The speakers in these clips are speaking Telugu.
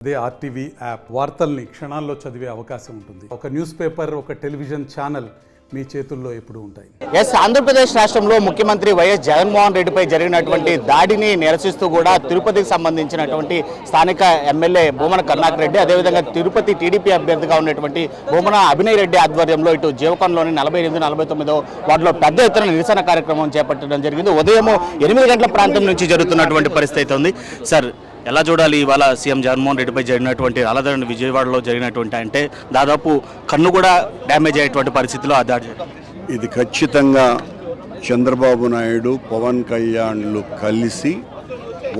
అదే ఆర్టీవీ యాప్ వార్తల్ని క్షణాల్లో చదివే అవకాశం ఉంటుంది. ఒక న్యూస్ పేపర్, ఒక టెలివిజన్ ఛానల్ మీ చేతుల్లో ఎప్పుడూ ఉంటాయి. ఆంధ్రప్రదేశ్ రాష్ట్రంలో ముఖ్యమంత్రి వైఎస్ జగన్మోహన్ రెడ్డిపై జరిగినటువంటి దాడిని నిరసిస్తూ కూడా తిరుపతికి సంబంధించినటువంటి స్థానిక ఎమ్మెల్యే భూమన కరుణాకర్ రెడ్డి, అదేవిధంగా తిరుపతి టీడీపీ అభ్యర్థిగా ఉన్నటువంటి భూమన అభినయ్ రెడ్డి ఆధ్వర్యంలో ఇటు జీవకంలోని 48, 49 వార్డులో పెద్ద ఎత్తున నిరసన కార్యక్రమం చేపట్టడం జరిగింది. ఉదయం 8 గంటల ప్రాంతం నుంచి జరుగుతున్నటువంటి పరిస్థితి ఉంది. సార్, ఎలా చూడాలి ఇవాళ సీఎం జగన్మోహన్ రెడ్డిపై జరిగినటువంటి అలదరణ విజయవాడలో జరిగినటువంటి, అంటే దాదాపు కన్ను కూడా డ్యామేజ్ అయ్యేటువంటి పరిస్థితిలో ఆ దాడి? ఇది ఖచ్చితంగా చంద్రబాబు నాయుడు, పవన్ కళ్యాణ్లు కలిసి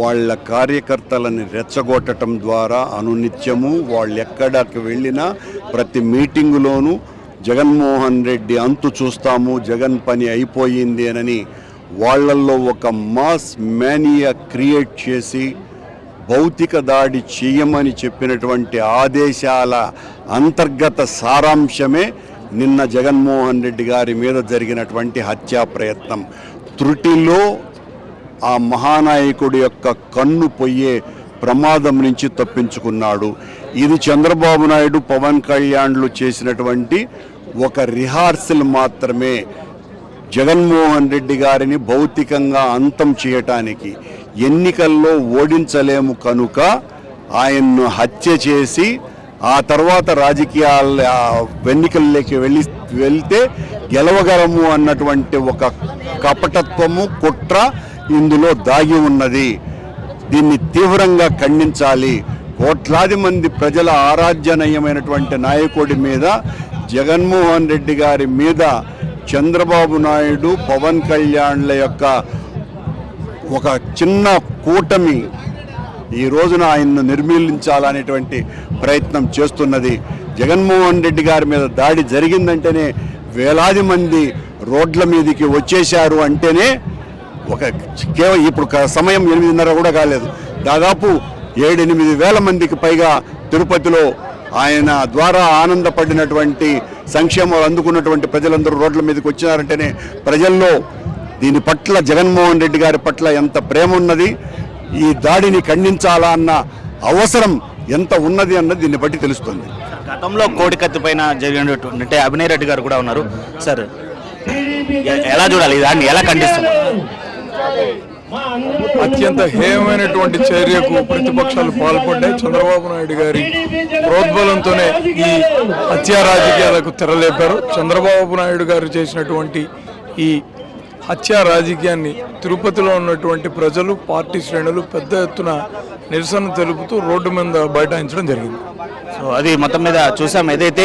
వాళ్ళ కార్యకర్తలని రెచ్చగొట్టడం ద్వారా అనునిత్యము వాళ్ళు ఎక్కడికి వెళ్ళినా ప్రతి మీటింగులోనూ జగన్మోహన్ రెడ్డి అంతు చూస్తాము, జగన్ పని అయిపోయింది అని వాళ్ళల్లో ఒక మాస్ మేనియా క్రియేట్ చేసి భౌతిక దాడి చేయమని చెప్పినటువంటి ఆదేశాల అంతర్గత సారాంశమే నిన్న జగన్మోహన్ రెడ్డి గారి మీద జరిగినటువంటి హత్యా ప్రయత్నం. త్రుటిలో ఆ మహానాయకుడి యొక్క కన్ను పోయే ప్రమాదం నుంచి తప్పించుకున్నాడు. ఇది చంద్రబాబు నాయుడు, పవన్ కళ్యాణ్లు చేసినటువంటి ఒక రిహార్సల్ మాత్రమే. జగన్మోహన్ రెడ్డి గారిని భౌతికంగా అంతం చేయటానికి, ఎన్నికల్లో ఓడించలేము కనుక ఆయన్ను హత్య చేసి ఆ తర్వాత రాజకీయాల ఎన్నికల్లోకి వెళ్తే గెలవగలము అన్నటువంటి ఒక కపటత్వము, కుట్ర ఇందులో దాగి ఉన్నది. దీన్ని తీవ్రంగా ఖండించాలి. కోట్లాది మంది ప్రజల ఆరాధ్యనీయమైనటువంటి నాయకుడి మీద, జగన్మోహన్ రెడ్డి గారి మీద చంద్రబాబు నాయుడు, పవన్ కళ్యాణ్ల యొక్క ఒక చిన్న కూటమి ఈ రోజున ఆయన్ను నిర్మూలించాలనేటువంటి ప్రయత్నం చేస్తున్నది. జగన్మోహన్ రెడ్డి గారి మీద దాడి జరిగిందంటేనే వేలాది మంది రోడ్ల మీదకి వచ్చేశారు అంటేనే కేవలం ఇప్పుడు సమయం 8:30 కూడా కాలేదు, దాదాపు 7-8 వేల మందికి పైగా తిరుపతిలో ఆయన ద్వారా ఆనందపడినటువంటి, సంక్షేమాలు అందుకున్నటువంటి ప్రజలందరూ రోడ్ల మీదకి వచ్చినారంటేనే ప్రజల్లో దీని పట్ల, జగన్మోహన్ రెడ్డి గారి పట్ల ఎంత ప్రేమ ఉన్నది, ఈ దాడిని ఖండించాలా అన్న అవసరం ఎంత ఉన్నది అన్నది దీన్ని బట్టి తెలుస్తుంది. గతంలో కోడికత్తి పైన జరిగినటువంటి, అంటే అభినయ్ రెడ్డి గారు కూడా ఉన్నారు. సార్, ఎలా చూడాలి దాన్ని, ఎలా ఖండిస్తున్నారు? అత్యంత హేయమైనటువంటి చర్యకు ప్రతిపక్షాలు పాల్పడ్డాయి. చంద్రబాబు నాయుడు గారి ప్రోద్బలంతోనే ఈ హత్యా రాజకీయాలకు తెరలేపారు. చంద్రబాబు నాయుడు గారు చేసినటువంటి ఈ హత్యా రాజకీయాన్ని తిరుపతిలో ఉన్నటువంటి ప్రజలు, పార్టీ శ్రేణులు పెద్ద ఎత్తున నిరసన తెలుపుతూ రోడ్డు మీద బైఠాయించడం జరిగింది. సో అది మొత్తం మీద చూసాం. ఏదైతే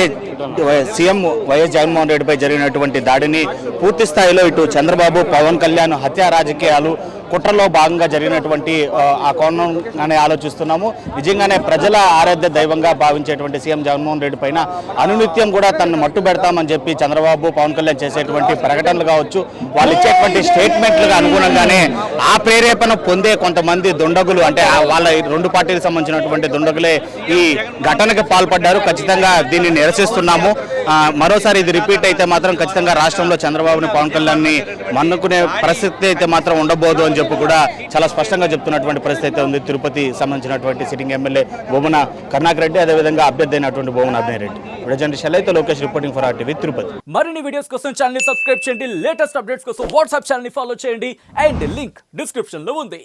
సీఎం వైఎస్ జగన్మోహన్ రెడ్డిపై జరిగినటువంటి దాడిని పూర్తి స్థాయిలో ఇటు చంద్రబాబు, పవన్ కళ్యాణ్ హత్యా రాజకీయాలు కుట్రలో భాగంగా జరిగినటువంటి ఆ కోణంగానే ఆలోచిస్తున్నాము. నిజంగానే ప్రజల ఆరాధ్య దైవంగా భావించేటువంటి సీఎం జగన్మోహన్ రెడ్డి పైన అనునిత్యం కూడా తనను మట్టు పెడతామని చెప్పి చంద్రబాబు, పవన్ కళ్యాణ్ చేసేటువంటి ప్రకటనలు కావచ్చు, వాళ్ళు ఇచ్చేటువంటి స్టేట్మెంట్లకు అనుగుణంగానే ఆ ప్రేరేపణ పొందే కొంతమంది దుండగులు, అంటే వాళ్ళ 2 పార్టీలకు సంబంధించినటువంటి దుండగులే ఈ ఘటనకి పాల్పడ్డారు. ఖచ్చితంగా దీన్ని నిరసిస్తున్నాము. మరోసారి ఇది రిపీట్ అయితే మాత్రం ఖచ్చితంగా రాష్ట్రంలో చంద్రబాబుని, పవన్ కళ్యాణ్ని మన్నుకునే పరిస్థితి అయితే మాత్రం ఉండబోదు అని చెప్పి కూడా చాలా స్పష్టంగా చెప్తున్నటువంటి పరిస్థితి అయితే ఉంది. తిరుపతి సంబంధించినటువంటి సిట్టింగ్ ఎమ్మెల్యే భూమన కరుణాకర్ రెడ్డి, అదేవిధంగా అభ్యర్థి అయినటువంటి భూమన అభినయ్ రెడ్డి. ప్రజెంట్ షెలైతే Lokesh reporting for RTV Tirupati. మరిన్ని వీడియోస్ కోసం ఛానల్ ని సబ్స్క్రైబ్ చేయండి, లేటెస్ట్ అప్డేట్స్ కోసం వాట్సాప్ ఛానల్ ని ఫాలో చేయండి, అండ్ లింక్ డిస్క్రిప్షన్ లో ఉంది.